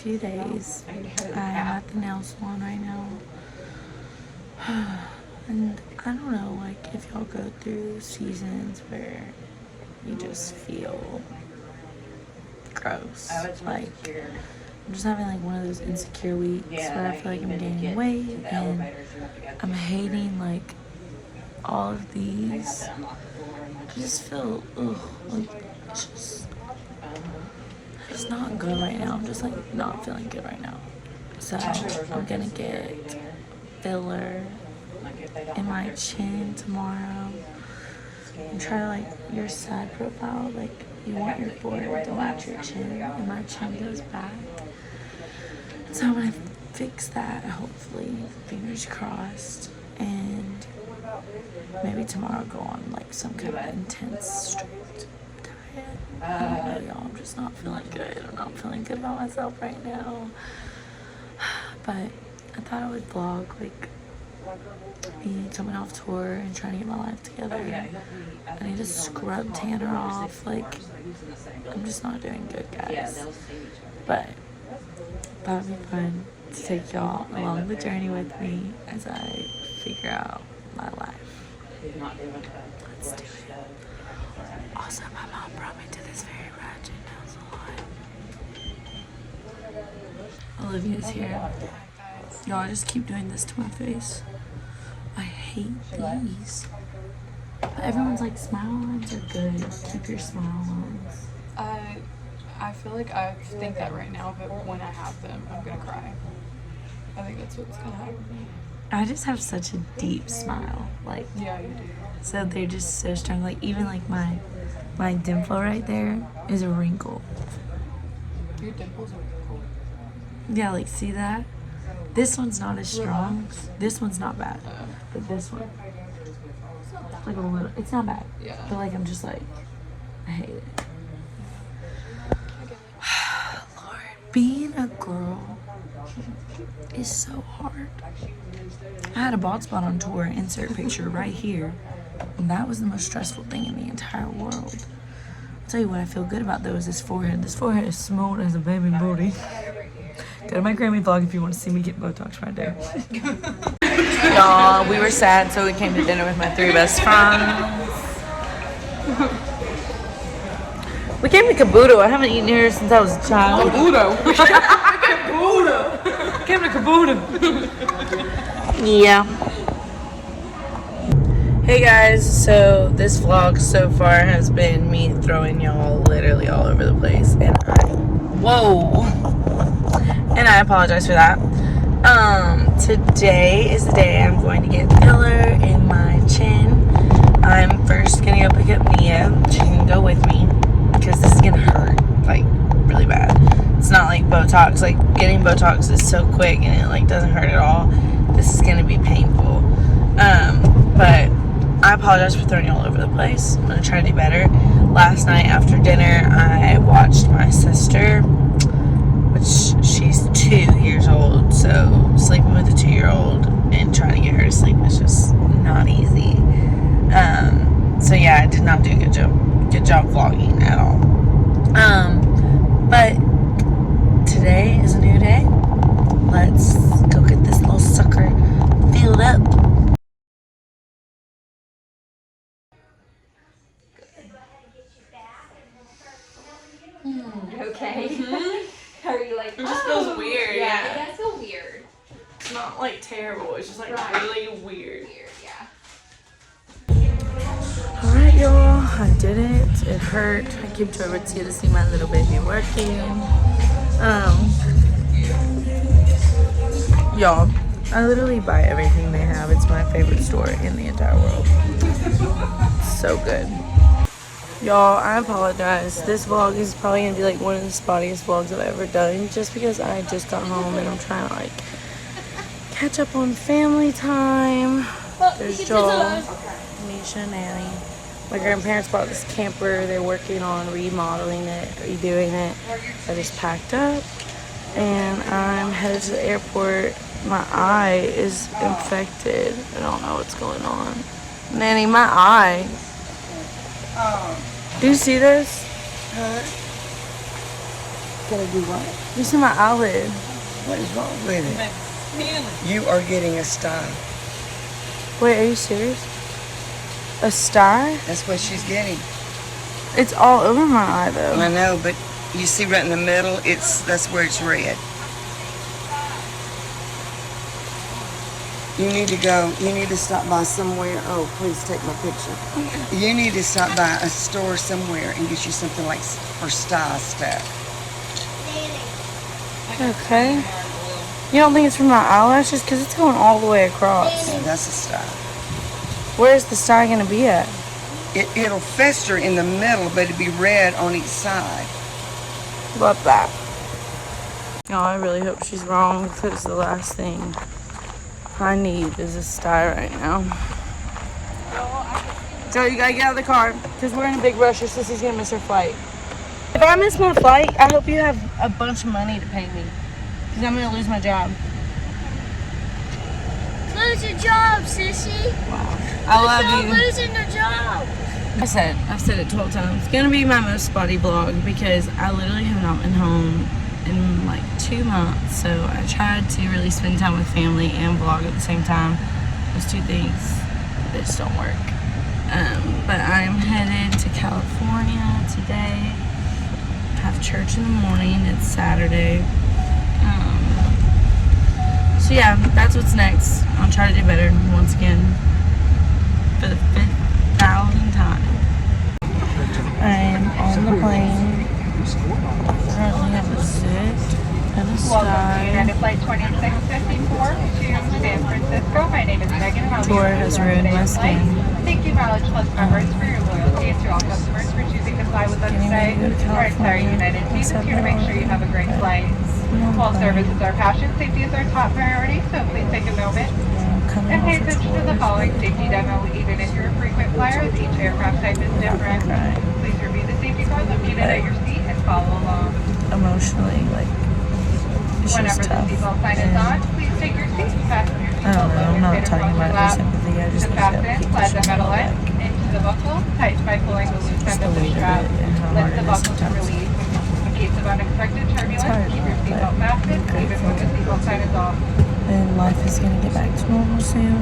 few days. I'm at the nail salon right now. And I don't know, like, if y'all go through seasons where you just feel gross. Like, I'm just having, like, one of those insecure weeks where I feel like I'm gaining weight and I'm hating, like, all of these. I just feel, like, it's not good right now. I'm just, like, not feeling good right now. So, I'm gonna get filler in my chin tomorrow and try, like, your side profile. Like, you want your forehead to match your chin, and my chin goes back. So, I'm gonna fix that, hopefully. Fingers crossed. And maybe tomorrow go on, like, some kind of intense strict diet. I don't know, y'all. I'm just not feeling good. I'm not feeling good about myself right now. But I thought I would vlog, like, me coming off tour and trying to get my life together. I need to scrub Tanner off. Like, I'm just not doing good, guys. But that would be fun to take y'all along the journey with me as I figure out my life. Let's do it. Also, my mom brought me to this very ratchet nail salon. Olivia's here. Y'all, I just keep doing this to my face. I hate these. But everyone's like, smile lines are good. Keep your smile lines. I feel like I think that right now, but when I have them, I'm gonna cry. I think that's what's gonna happen to me. I just have such a deep smile. Like, yeah, you do. So they're just so strong. Like, even like my dimple right there is a wrinkle. Your dimples are cool. Yeah, like, see that? This one's not as strong. This one's not bad. But this one, like, a little, it's not bad. Yeah. But, like, I'm just like, I hate it. Lord, being a girl is so hard. I had a bald spot on tour, insert picture right here. And that was the most stressful thing in the entire world. I'll tell you what I feel good about, though, is this forehead. This forehead is smooth as a baby booty. Go to my Grammy vlog if you want to see me get Botox right there. Y'all, we were sad, so we came to dinner with my 3 best friends. We came to Kabuto. I haven't eaten here since I was a child. Kabuto. Kabuto. Came to Kabuto. Yeah. Hey guys, so this vlog so far has been me throwing y'all literally all over the place, and and I apologize for that. Today is the day I'm going to get filler in my chin. I'm first gonna go pick up Nia. She can go with me because this is gonna hurt, like, really bad. It's not like Botox. Like, getting Botox is so quick and it, like, doesn't hurt at all. This is gonna be painful. But I apologize for throwing you all over the place. I'm gonna try to do better. Last night after dinner, I watched my sister, which she's 2 years old, so sleeping with a 2-year-old and trying to get her to sleep is just not easy. So yeah, I did not do a good job vlogging at all. But today is a new day. Let's go get this little sucker filled up. Okay. Mm-hmm. Are you like, it just feels weird, yeah. It does feel weird. It's not like terrible, it's just like really weird. Yeah. Alright, y'all, I did it. It hurt. I came to Aritzia to see my little baby working. Y'all, I literally buy everything they have. It's my favorite store in the entire world. So good. Y'all, I apologize. This vlog is probably gonna be like one of the spottiest vlogs I've ever done, just because I just got home and I'm trying to, like, catch up on family time. There's Joel, Misha, and Annie. My grandparents bought this camper. They're working on remodeling it, redoing it. I just packed up and I'm headed to the airport. My eye is infected. I don't know what's going on. Nanny, my eye. Do you see this? Gotta do what? You see my eyelid. What is wrong with it? You are getting a star. Wait, are you serious? A star? That's what she's getting. It's all over my eye though. I know, but you see right in the middle, that's where it's red. You need to go, you need to stop by somewhere. Oh, please take my picture. You need to stop by a store somewhere and get you something like for style stuff. Okay. You don't think it's from my eyelashes? Because it's going all the way across. So that's a style. Where's the star going to be at? It'll fester in the middle, but it'll be red on each side. Love that. No, I really hope she's wrong because the last thing I need is a star right now. Joe, you gotta get out of the car because we're in a big rush. Your sister's gonna miss her flight. If I miss my flight, I hope you have a bunch of money to pay me because I'm gonna lose my job. Lose your job, sissy. I love Stop you. losing your job. I've said it 12 times. It's gonna be my most spotty vlog because I literally have not been home in like 2 months. So I tried to really spend time with family and vlog at the same time. Those two things, they just don't work. But I'm headed to California today. Have church in the morning. It's Saturday. So yeah, that's what's next. I'll try to do better once again for the 5,000th time. I'm on the plane. Currently have a sit and a Welcome to sky. United Flight 2654 to San Francisco. My name is Megan and I'll be Tour your has crew on ruined my today's flight. skin. Thank you, Mileage Plus members, for your loyalty, and to all customers for choosing to fly with us today. Our entire United team is here to make sure you have a great flight. While service is our passion, safety is our top priority, so please take a moment and pay attention to the following safety demo. Even if you're a frequent flyer, each aircraft type is different. Please review the safety card located at your seat and follow along. Emotionally, like, it's Whenever just the tough. seatbelt sign is on, please take your seat, fasten your I don't seatbelt know, I'm lower, not fit talking across about your their lap. sympathy. I just To need to fasten, keep slide the pushing metal my end back. into the buckle, tighten by pulling the loose Just end the of the weight of strap. it and how hard Lift it the is buckle to sometimes. release. In case of unexpected turbulence, hard, keep your but seatbelt fastened, I'm even when the seatbelt sign is off. And life is gonna get back to normal soon.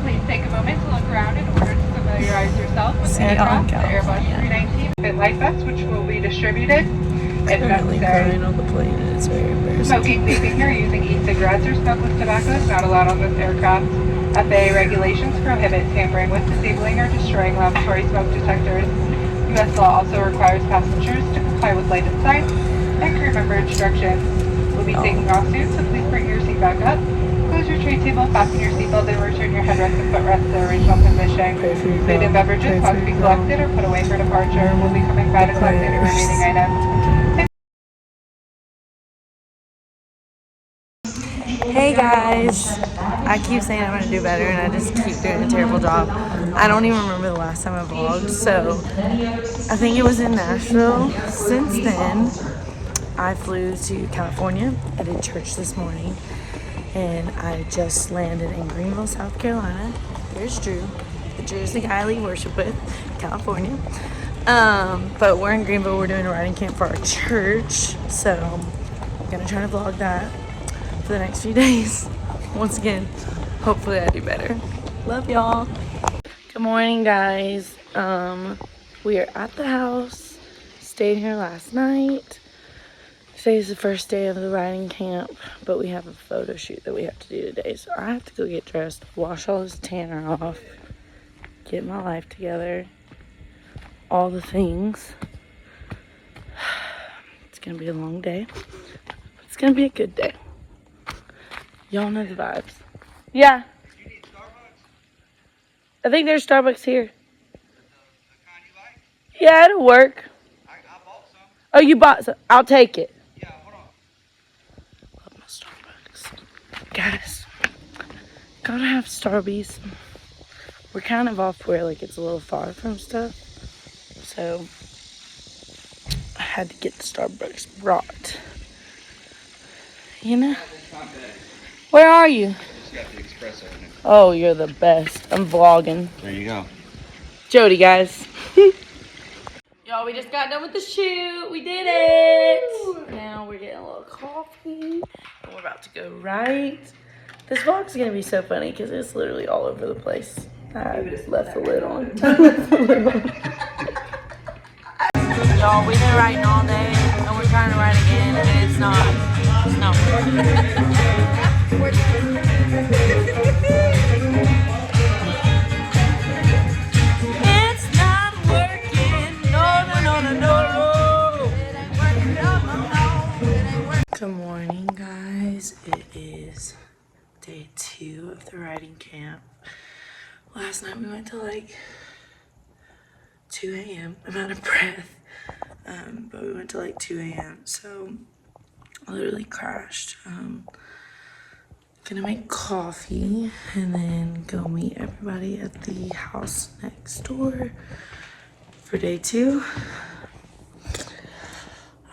Please take a moment to look around in order to familiarize yourself with See the y'all in aircraft, the Airbus California. 319 fit life vest, which will be distributed if Currently necessary. crying on the plane and it's very embarrassing. Smoking, vaping, or using e-cigarettes or smokeless tobacco is not allowed on this aircraft. FAA regulations prohibit tampering with, disabling, or destroying laboratory smoke detectors. U.S. law also requires passengers to comply with lighted signs and crew member instructions. We'll be taking off soon, so please bring your seat back up. Close your tray table, fasten your seatbelt, and return your headrest and footrest to their original position. Pray for your Food and girl. beverages Pray for must be your girl. collected or put away for departure. We'll be coming by to collect any remaining items. Hey guys, I keep saying I'm gonna do better and I just keep doing a terrible job. I don't even remember the last time I vlogged, so I think it was in Nashville. Since then, I flew to California. I did church this morning and I just landed in Greenville, South Carolina. There's Drew. Drew's the guy I lead worship with, California. But we're in Greenville, we're doing a riding camp for our church, so I'm gonna try to vlog that for the next few days. Once again, hopefully I do better. Love y'all. Good morning, guys. We are at the house. Stayed here last night. Today's the first day of the riding camp, but we have a photo shoot that we have to do today. So I have to go get dressed, wash all this tanner off, get my life together, all the things. It's gonna be a long day. It's gonna be a good day. Y'all know the vibes. Yeah. You need Starbucks? I think there's Starbucks here. The kind you like? Yeah, it'll work. I bought some. Oh, you bought some? I'll take it. Yeah, hold on. Love my Starbucks. Guys, gotta have Starbies. We're kind of off where like it's a little far from stuff. So I had to get the Starbucks brought. You know? Where are you? Just got the espresso in it. Oh, you're the best. I'm vlogging. There you go. Jody, guys. Y'all, Y'all, we just got done with the shoot. We did it. Now we're getting a little coffee. And we're about to go right. This vlog's gonna be so funny because it's literally all over the place. I left the lid on. Y'all, we've been writing all day and we're trying to write again and it's not It's not working. No. Good morning, guys. It is day 2 of the writing camp. Last night we went to like 2 a.m. I'm out of breath. But we went to like 2 a.m. So I literally crashed. Gonna make coffee and then go meet everybody at the house next door for day 2.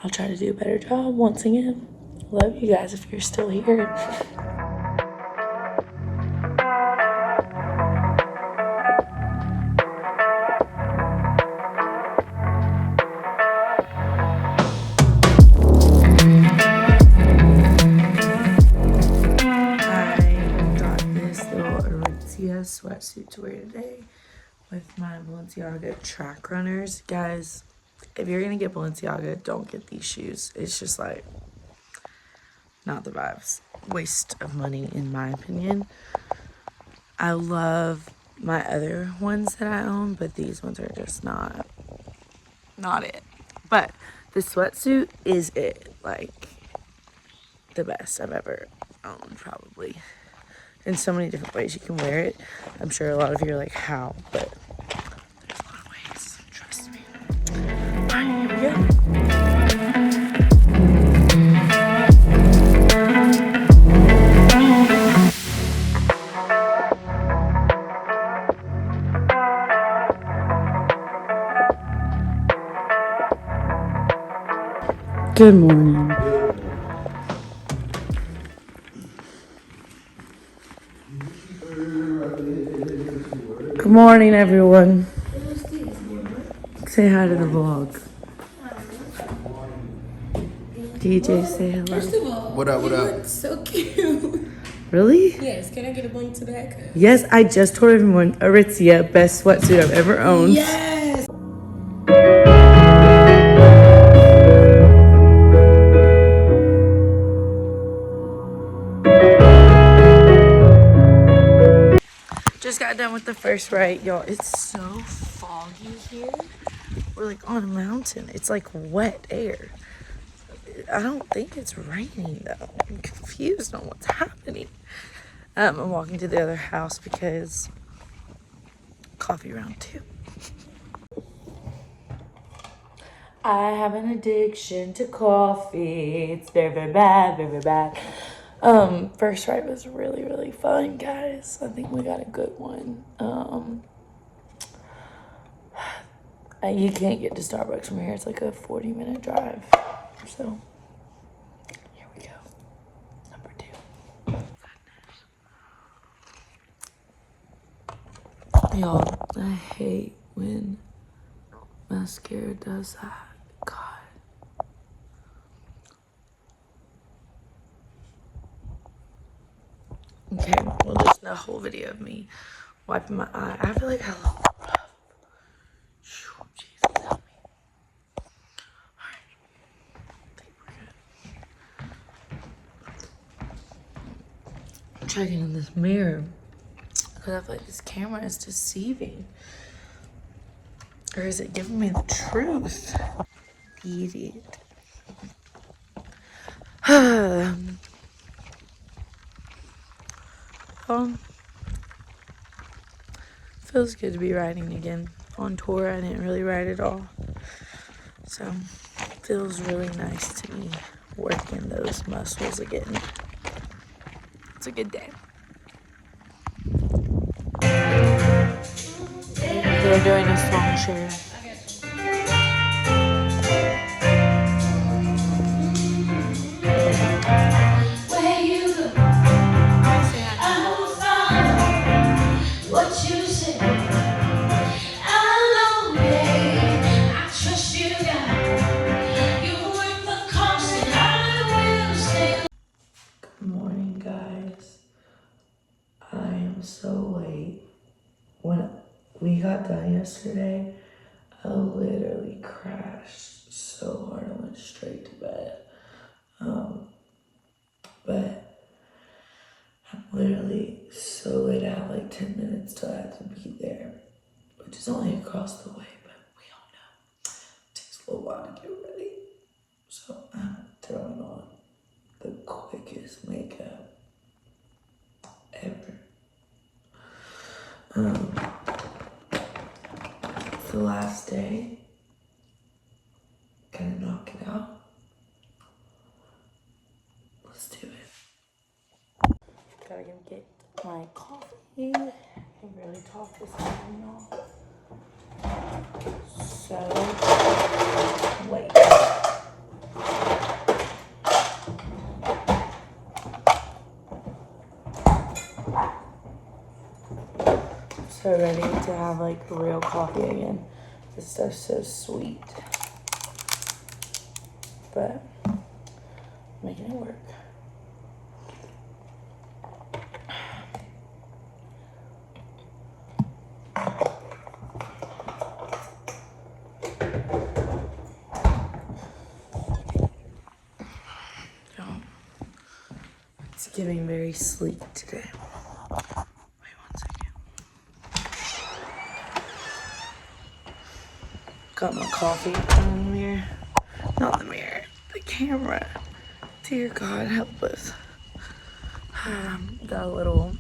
I'll try to do a better job once again. Love you guys if you're still here. Sweatsuit to wear today with my Balenciaga track runners. Guys, if you're gonna get Balenciaga, don't get these shoes. It's just like not the vibes. Waste of money in my opinion. I love my other ones that I own, but these ones are just not it. But the sweatsuit is it. Like the best I've ever owned probably. In so many different ways you can wear it. I'm sure a lot of you are like, how? But there's a lot of ways, trust me. Alright, here we go. Good morning. Good morning, everyone. Say hi to the vlog. DJ, say hello. First of all, What up, what you up? look so cute. Really? Yes, can I get a bling to that? Yes, I just told everyone Aritzia, best sweatsuit I've ever owned. Yes. Just got done with the first write, y'all. It's so foggy here. We're like on a mountain. It's like wet air. I don't think it's raining though. I'm confused on what's happening. I'm walking to the other house because coffee round 2. I have an addiction to coffee. It's very, very bad, very, very bad. First ride was really, really fun, guys. I think we got a good one. You can't get to Starbucks from here. It's like a 40-minute drive. So, here we go. Number 2. Y'all, I hate when mascara does that. God. Okay, well, just a whole video of me wiping my eye. I feel like I look rough. Jesus, help me. Alright. I think we're good. I'm checking in this mirror because I feel like this camera is deceiving. Or is it giving me the truth? Idiot. Feels good to be riding again. On tour, I didn't really ride at all. So, feels really nice to be working those muscles again. It's a good day. They're doing a song share. What you say, I know, babe. I trust you. so late. When we got done yesterday, I literally crashed so hard. I went straight to bed. But I'm literally so late. I have like 10 minutes till I have to be there, which is only across the way, but we all know it takes a little while to get ready. So I'm throwing on the quickest makeup ever. It's the last day. Gonna knock it out. Let's do it. Gotta go get my coffee. I really talk this morning, y'all. So late. So ready to have like real coffee again. This stuff's so sweet. But making it work. It's giving very sleek today. Wait 1 second. Got my coffee in the mirror. Not the mirror, the camera. Dear God, help us. Got a little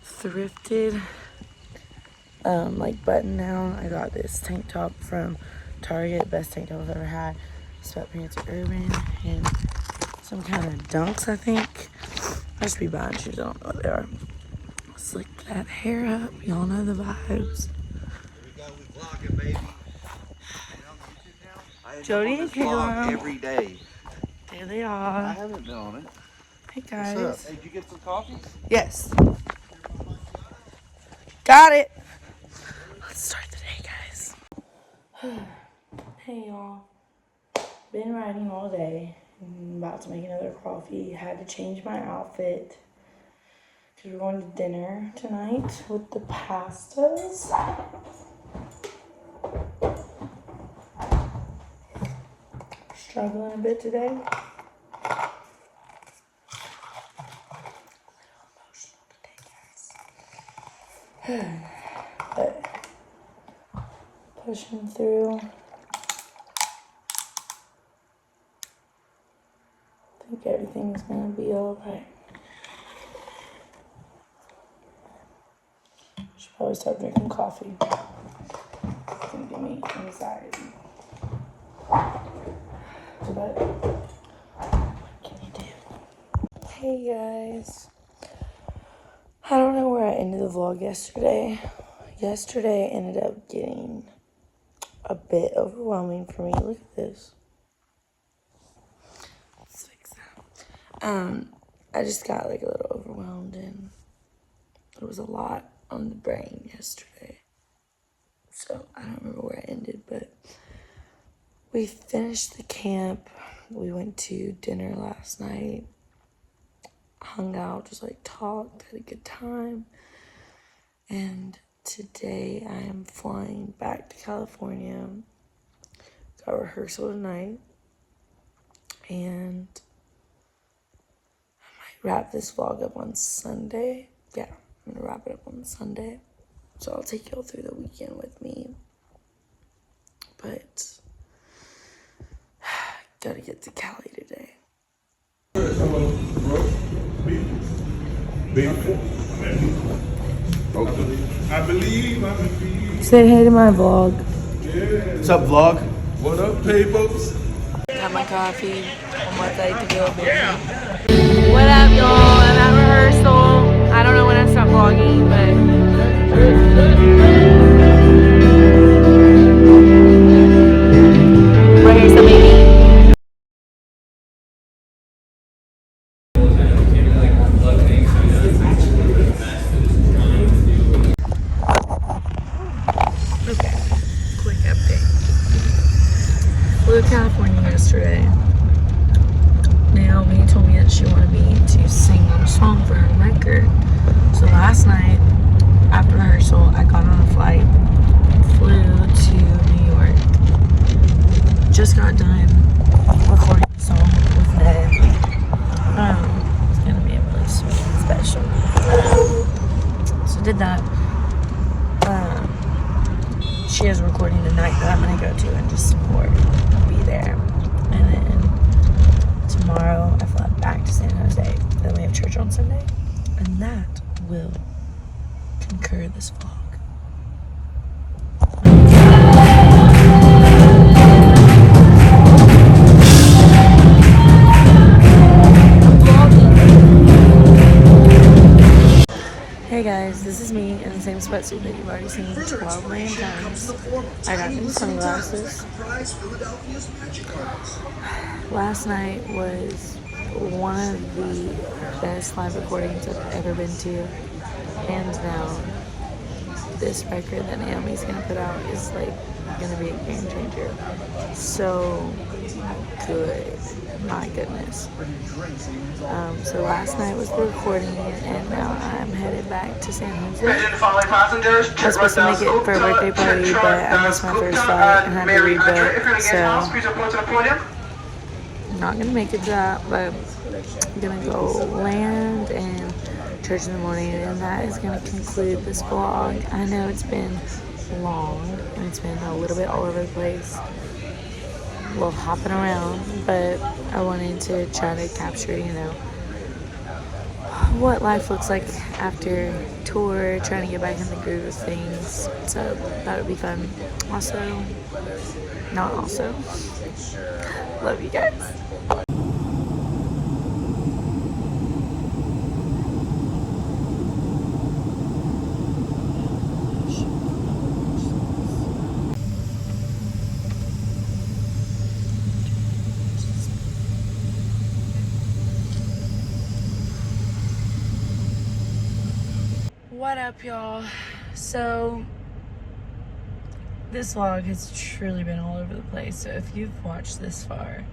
thrifted like button down. I got this tank top from Target, best tank top I've ever had. Sweatpants Urban and some kind of dunks, I think. I should be buying shoes, I don't know what they are. Slick that hair up, y'all know the vibes. Jody and Kayla. Every day. There they I are. haven't been on it. Hey guys. What's up? Hey, did you get some coffee? Yes. Got it. Let's start the day, guys. Hey y'all. Been riding all day. I'm about to make another coffee. Had to change my outfit because we're going to dinner tonight with the pastas. Struggling a bit today. But pushing through. I think everything's gonna be alright. Should probably start drinking coffee. It's gonna give me anxiety. But what can you do? Hey guys. I don't know where I ended the vlog yesterday. Yesterday ended up getting a bit overwhelming for me. Look at this. Let's fix that. I just got like a little overwhelmed and there was a lot on the brain yesterday. So I don't remember where I ended, but we finished the camp. We went to dinner last night. Hung out, just like talked, had a good time. And today I am flying back to California. Got rehearsal tonight. And I might wrap this vlog up on Sunday. Yeah, I'm gonna wrap it up on Sunday. So I'll take y'all through the weekend with me. But gotta get to Cali today. I believe. Say hey to my vlog. What's up, vlog? What up, peoples? Got my coffee. I'm ready to go. What up, y'all? I'm at rehearsal. I don't know when I stop vlogging, but rehearsal, baby. Okay, quick update. Flew to California yesterday. Naomi told me that she wanted me to sing a song for her record. So did that. She has a recording tonight that I'm gonna go to and just support, be there. And then tomorrow I fly back to San Jose. Then we have church on Sunday, and that will concur this vlog. Hey guys, this is me in the same sweatsuit that you've already seen 12 million times. I got new sunglasses. Last night was one of the best live recordings I've ever been to. Hands down. This record that Naomi's gonna put out is like gonna be a game changer. So good. My goodness. So last night was the recording, and now I'm headed back to San Jose. I was supposed to make it for a birthday party, but I missed my first flight and had to rebook, so I'm not gonna make it to that, but I'm gonna go land and church in the morning, and that is gonna conclude this vlog. I know it's been long, and it's been a little bit all over the place. A little hopping around, but I wanted to try to capture, you know, what life looks like after tour, trying to get back in the groove of things. So that would be fun. Also, not also. Love you guys. What up, y'all? So this vlog has truly been all over the place, so if you've watched this far,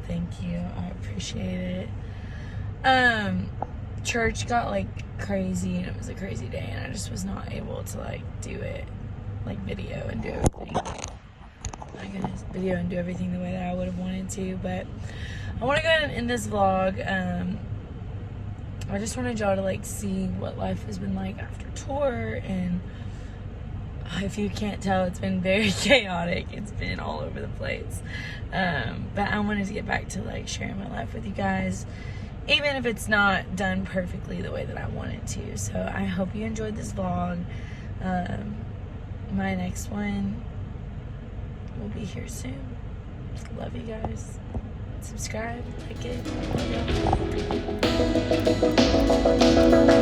thank you. I appreciate it. Church got like crazy, and it was a crazy day, and I just was not able to like do it, like video and do everything. My goodness, video and do everything the way that I would have wanted to, but I want to go ahead and end this vlog. I just wanted y'all to like see what life has been like after tour, and if you can't tell, it's been very chaotic. It's been all over the place. But I wanted to get back to like sharing my life with you guys, even if it's not done perfectly the way that I want it to. So I hope you enjoyed this vlog. My next one will be here soon. Love you guys. Subscribe, like it. Love y'all.